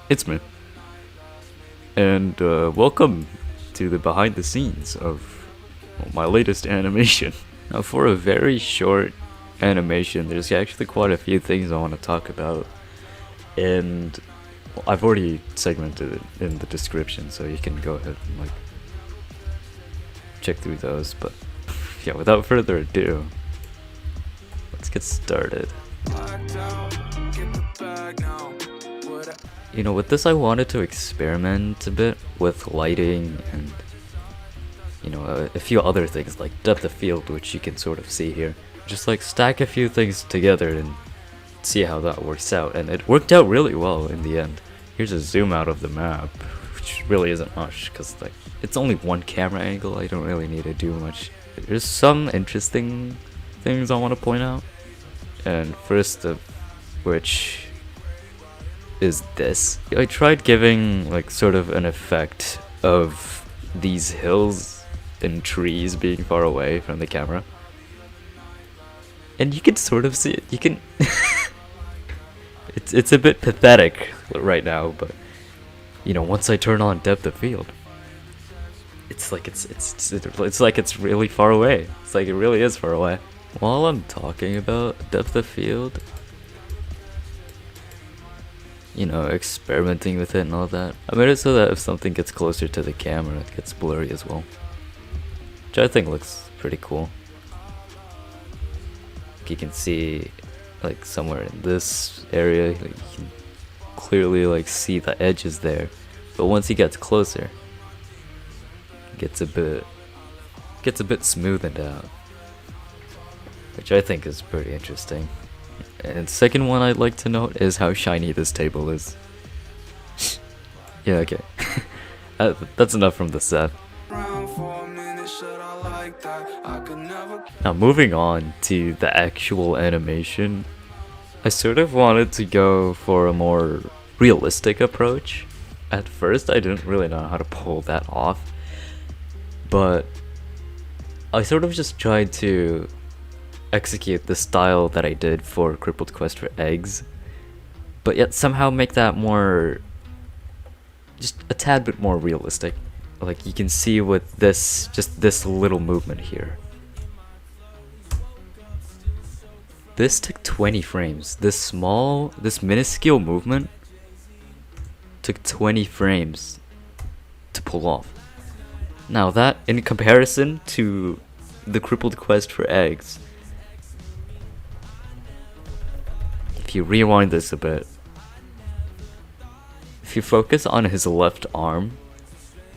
It's me. And welcome to the behind the scenes of my latest animation. Now, for a very short animation, there's actually quite a few things I want to talk about. And I've already segmented it in the description, so you can go ahead and like check through those. But yeah, without further ado, let's get started. You know, with this I wanted to experiment a bit with lighting and, you know, a few other things like depth of field, which you can sort of see here. Just like stack a few things together and see how that works out, and it worked out really well in the end. Here's a zoom out of the map, which really isn't much because like it's only one camera angle. I don't really need to do much. There's some interesting things I want to point out, and first of which is this. I tried giving like sort of an effect of these hills and trees being far away from the camera, and you can sort of see it. You can it's a bit pathetic right now, but you know, once I turn on depth of field, it's like it's like it's really far away. It's like it really is far away. While I'm talking about depth of field, you know, experimenting with it and all that, I made it so that if something gets closer to the camera, it gets blurry as well, which I think looks pretty cool. You can see like somewhere in this area, like, you can clearly like see the edges there, but once he gets closer, it gets a bit smoothened out, which I think is pretty interesting. And second one I'd like to note is how shiny this table is. Yeah, okay. That's enough from the set. Now moving on to the actual animation, I sort of wanted to go for a more realistic approach. At first I didn't really know how to pull that off, but I sort of just tried to execute the style that I did for Crippled Quest for Eggs, but yet somehow make that more, just a tad bit more realistic. Like you can see with this, just this little movement here. This took 20 frames. This minuscule movement took 20 frames to pull off. Now that, in comparison to the Crippled Quest for Eggs, if you rewind this a bit, if you focus on his left arm,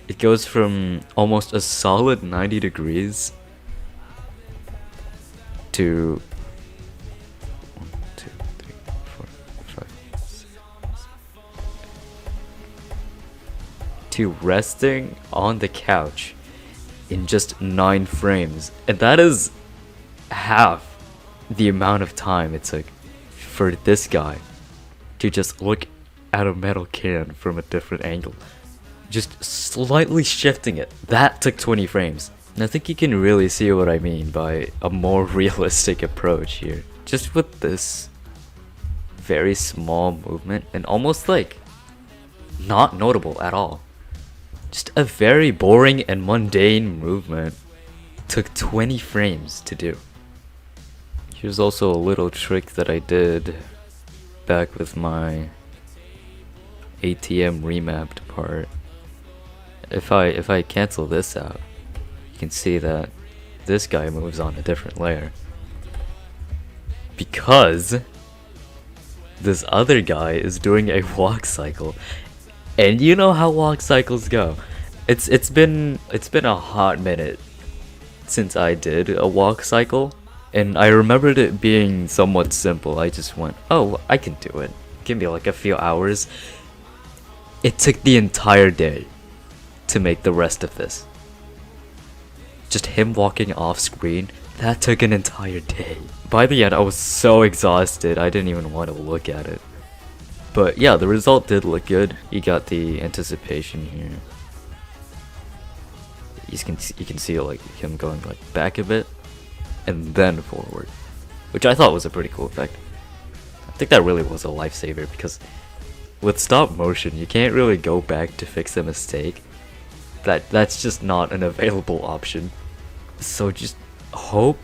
it goes from almost a solid 90 degrees to 1, 2, 3, 4, 5, 6, 7, to resting on the couch in just 9 frames, and that is half the amount of time it took for this guy to just look at a metal can from a different angle, just slightly shifting it. That took 20 frames. And I think you can really see what I mean by a more realistic approach here. Just with this very small movement and almost like not notable at all. Just a very boring and mundane movement took 20 frames to do. Here's also a little trick that I did back with my ATM remapped part. If I cancel this out, you can see that this guy moves on a different layer, because this other guy is doing a walk cycle. And you know how walk cycles go. It's been a hot minute since I did a walk cycle, and I remembered it being somewhat simple. I just went, oh, I can do it. Give me like a few hours. It took the entire day to make the rest of this. Just him walking off screen, that took an entire day. By the end, I was so exhausted, I didn't even want to look at it. But yeah, the result did look good. You got the anticipation here. You can see like him going like back a bit and then forward, which I thought was a pretty cool effect. I think that really was a lifesaver, because with stop motion, you can't really go back to fix a mistake. That's just not an available option. So just hope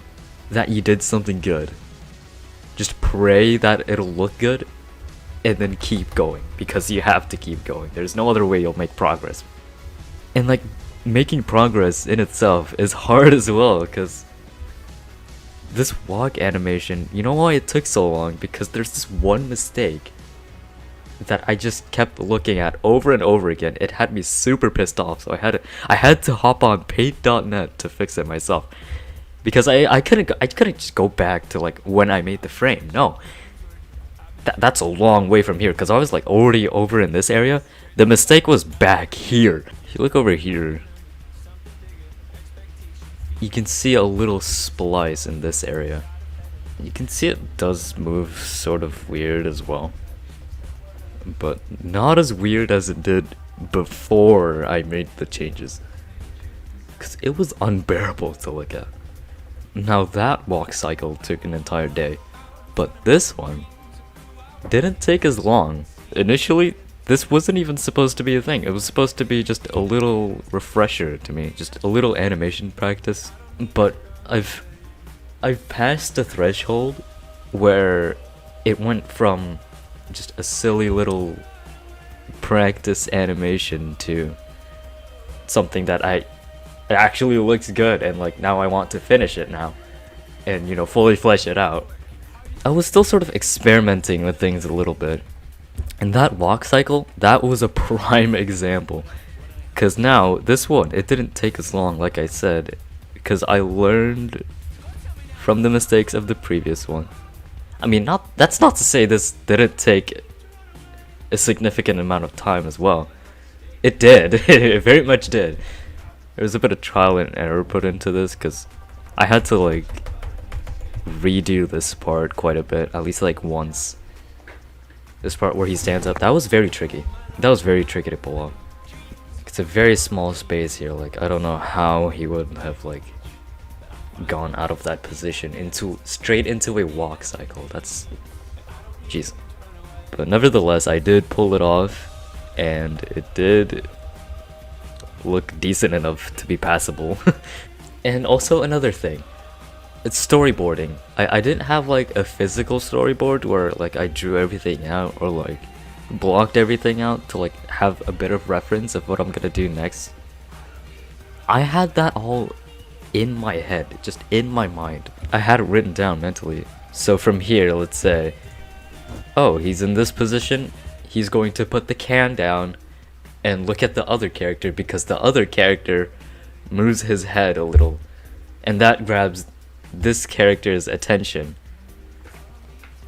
that you did something good. Just pray that it'll look good, and then keep going, because you have to keep going. There's no other way you'll make progress. And like, making progress in itself is hard as well, because this walk animation, you know why it took so long? Because there's this one mistake that I just kept looking at over and over again. It had me super pissed off, so I had to hop on paint.net to fix it myself. Because I couldn't just go back to like when I made the frame. No. That's a long way from here, because I was like already over in this area. The mistake was back here. If you look over here, you can see a little splice in this area. You can see it does move sort of weird as well, but not as weird as it did before I made the changes, because it was unbearable to look at. Now that walk cycle took an entire day, but this one didn't take as long. Initially, this wasn't even supposed to be a thing. It was supposed to be just a little refresher to me, just a little animation practice. But I've passed the threshold where it went from just a silly little practice animation to something that it actually looks good, and like now I want to finish it now and, you know, fully flesh it out. I was still sort of experimenting with things a little bit, and that walk cycle, that was a prime example. Because now this one, it didn't take as long, like I said, because I learned from the mistakes of the previous one. I mean, that's not to say this didn't take a significant amount of time as well. It did. It very much did. There was a bit of trial and error put into this, because I had to like redo this part quite a bit, at least like once. This part where he stands up, that was very tricky. That was very tricky to pull off. It's a very small space here. Like, I don't know how he would have like gone out of that position straight into a walk cycle. That's jeez. But nevertheless, I did pull it off, and it did look decent enough to be passable. And also another thing, it's storyboarding. I didn't have like a physical storyboard where like I drew everything out or like blocked everything out to like have a bit of reference of what I'm gonna do next. I had that all in my head, just in my mind. I had it written down mentally. So from here, let's say, oh, he's in this position, he's going to put the can down and look at the other character, because the other character moves his head a little, and that grabs this character's attention.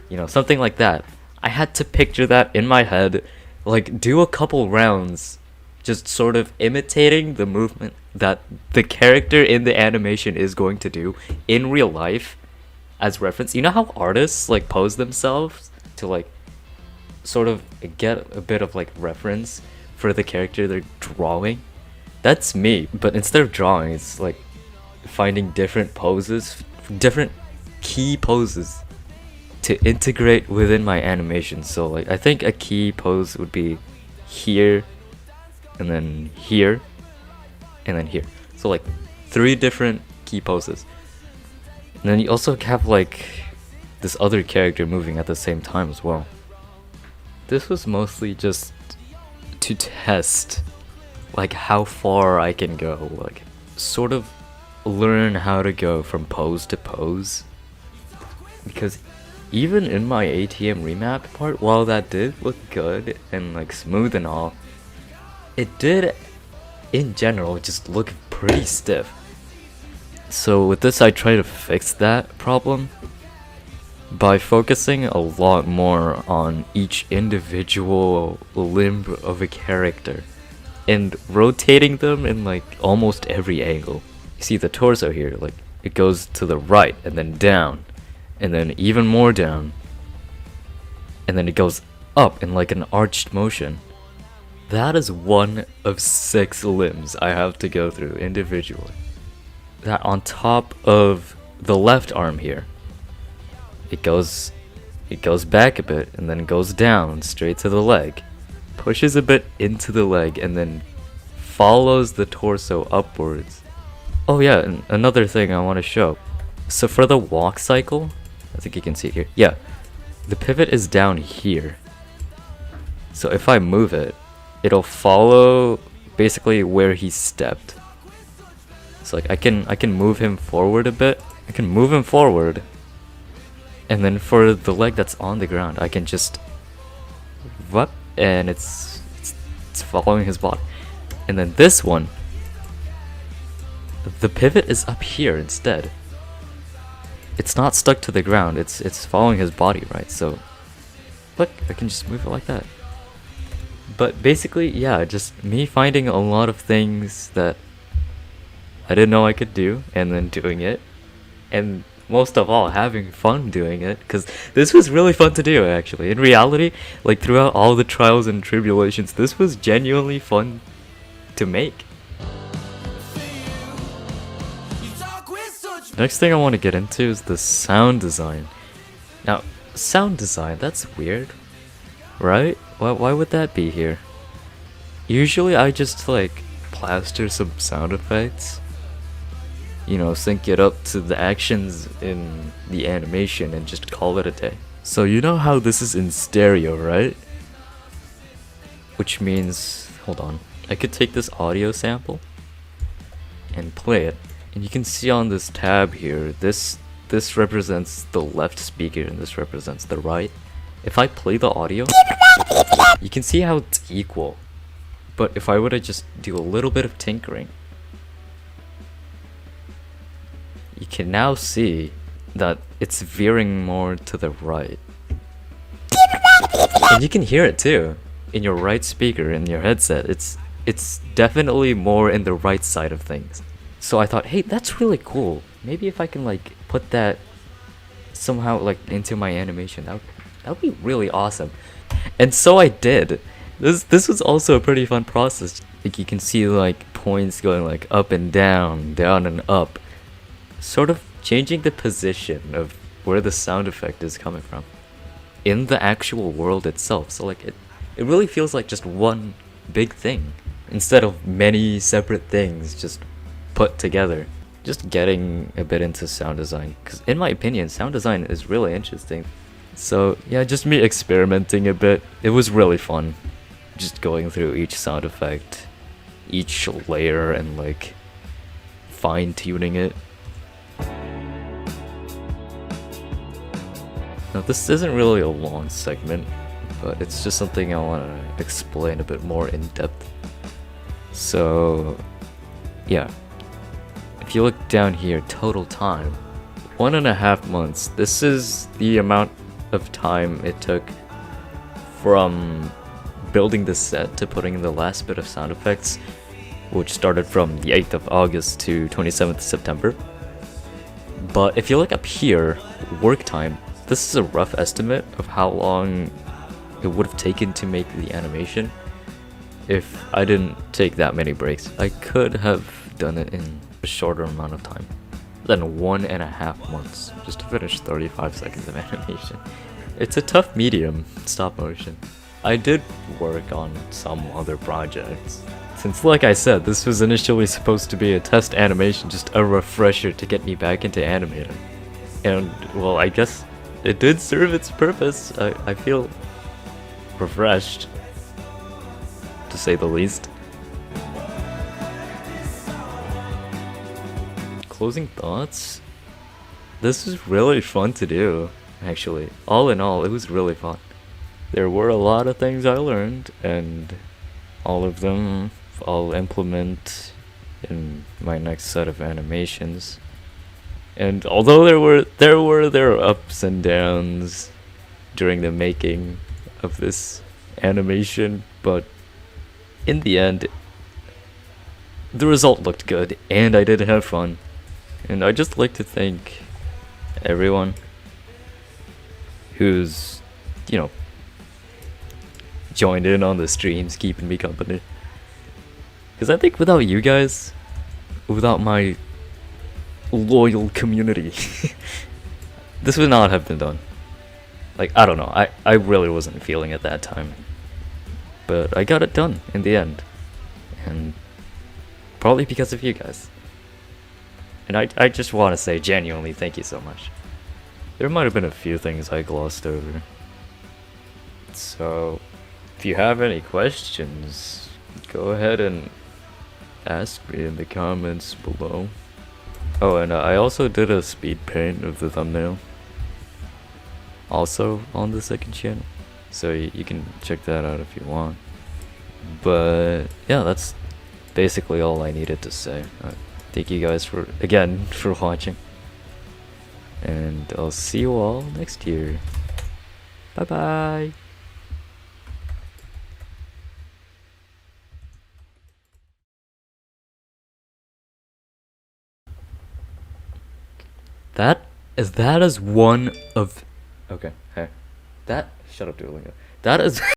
You know, something like that. I had to picture that in my head, like do a couple rounds just sort of imitating the movement that the character in the animation is going to do in real life as reference. You know how artists like pose themselves to like sort of get a bit of like reference for the character they're drawing? That's me, but instead of drawing, it's like finding different poses, different key poses to integrate within my animation. So like I think a key pose would be here, and then here, and then here. So like 3 different key poses. And then you also have like this other character moving at the same time as well. This was mostly just to test like how far I can go, like sort of learn how to go from pose to pose. Because even in my ATM remap part, while that did look good and like smooth and all, it did in general just look pretty stiff. So with this, I try to fix that problem by focusing a lot more on each individual limb of a character and rotating them in like almost every angle. You see the torso here, like it goes to the right and then down, and then even more down, and then it goes up in like an arched motion. That is one of 6 limbs I have to go through individually. That on top of the left arm here, it goes back a bit and then goes down straight to the leg, pushes a bit into the leg and then follows the torso upwards. Oh yeah, and another thing I want to show. So for the walk cycle, I think you can see it here. Yeah, the pivot is down here. So if I move it, it'll follow basically where he stepped. So like I can move him forward a bit. I can move him forward. And then for the leg that's on the ground, I can just whoop, and it's following his body. And then this one, the pivot is up here instead. It's not stuck to the ground. It's following his body, right? So look, I can just move it like that. But basically, yeah, just me finding a lot of things that I didn't know I could do, and then doing it, and most of all, having fun doing it, because this was really fun to do, actually. In reality, like, throughout all the trials and tribulations, this was genuinely fun to make. Next thing I want to get into is the sound design. Now, sound design, that's weird, right? Why would that be here? Usually I just, like, plaster some sound effects, you know, sync it up to the actions in the animation and just call it a day. So you know how this is in stereo, right? Which means, hold on, I could take this audio sample and play it, and you can see on this tab here, this represents the left speaker and this represents the right. If I play the audio, you can see how it's equal. But if I were to just do a little bit of tinkering, you can now see that it's veering more to the right. And you can hear it too in your right speaker in your headset. It's definitely more in the right side of things. So I thought, hey, that's really cool. Maybe if I can like put that somehow like into my animation, that would be really awesome. And so I did. This was also a pretty fun process. Like you can see like points going like up and down and up, sort of changing the position of where the sound effect is coming from in the actual world itself. So like it really feels like just one big thing instead of many separate things just put together. Just getting a bit into sound design, because in my opinion sound design is really interesting. So yeah, just me experimenting a bit. It was really fun just going through each sound effect, each layer, and like fine-tuning it. Now this isn't really a long segment, but it's just something I want to explain a bit more in depth. So yeah, if you look down here, total time, 1.5 months. This is the amount of time it took from building the set to putting in the last bit of sound effects, which started from the 8th of August to 27th September. But if you look up here, work time, this is a rough estimate of how long it would have taken to make the animation if I didn't take that many breaks. I could have done it in a shorter amount of time than 1.5 months just to finish 35 seconds of animation. It's a tough medium, stop motion. I did work on some other projects, since like I said, this was initially supposed to be a test animation, just a refresher to get me back into animating. And well, I guess it did serve its purpose. I feel refreshed, to say the least. Closing thoughts? This was really fun to do, actually. All in all, it was really fun. There were a lot of things I learned, and all of them I'll implement in my next set of animations. And although there were ups and downs during the making of this animation, but in the end, the result looked good, and I did have fun. And I'd just like to thank everyone who's, you know, joined in on the streams, keeping me company. Because I think without you guys, without my loyal community, this would not have been done. Like, I don't know, I really wasn't feeling it that time. but I got it done in the end, and probably because of you guys. And I just want to say genuinely thank you so much. There might have been a few things I glossed over. So, if you have any questions, go ahead and ask me in the comments below. Oh, and I also did a speed paint of the thumbnail. Also on the second channel. So you can check that out if you want. But yeah, that's basically all I needed to say. Thank you guys for watching. And I'll see you all next year. Bye bye. That is one of... Okay, hey. Shut up, Duolingo. That is...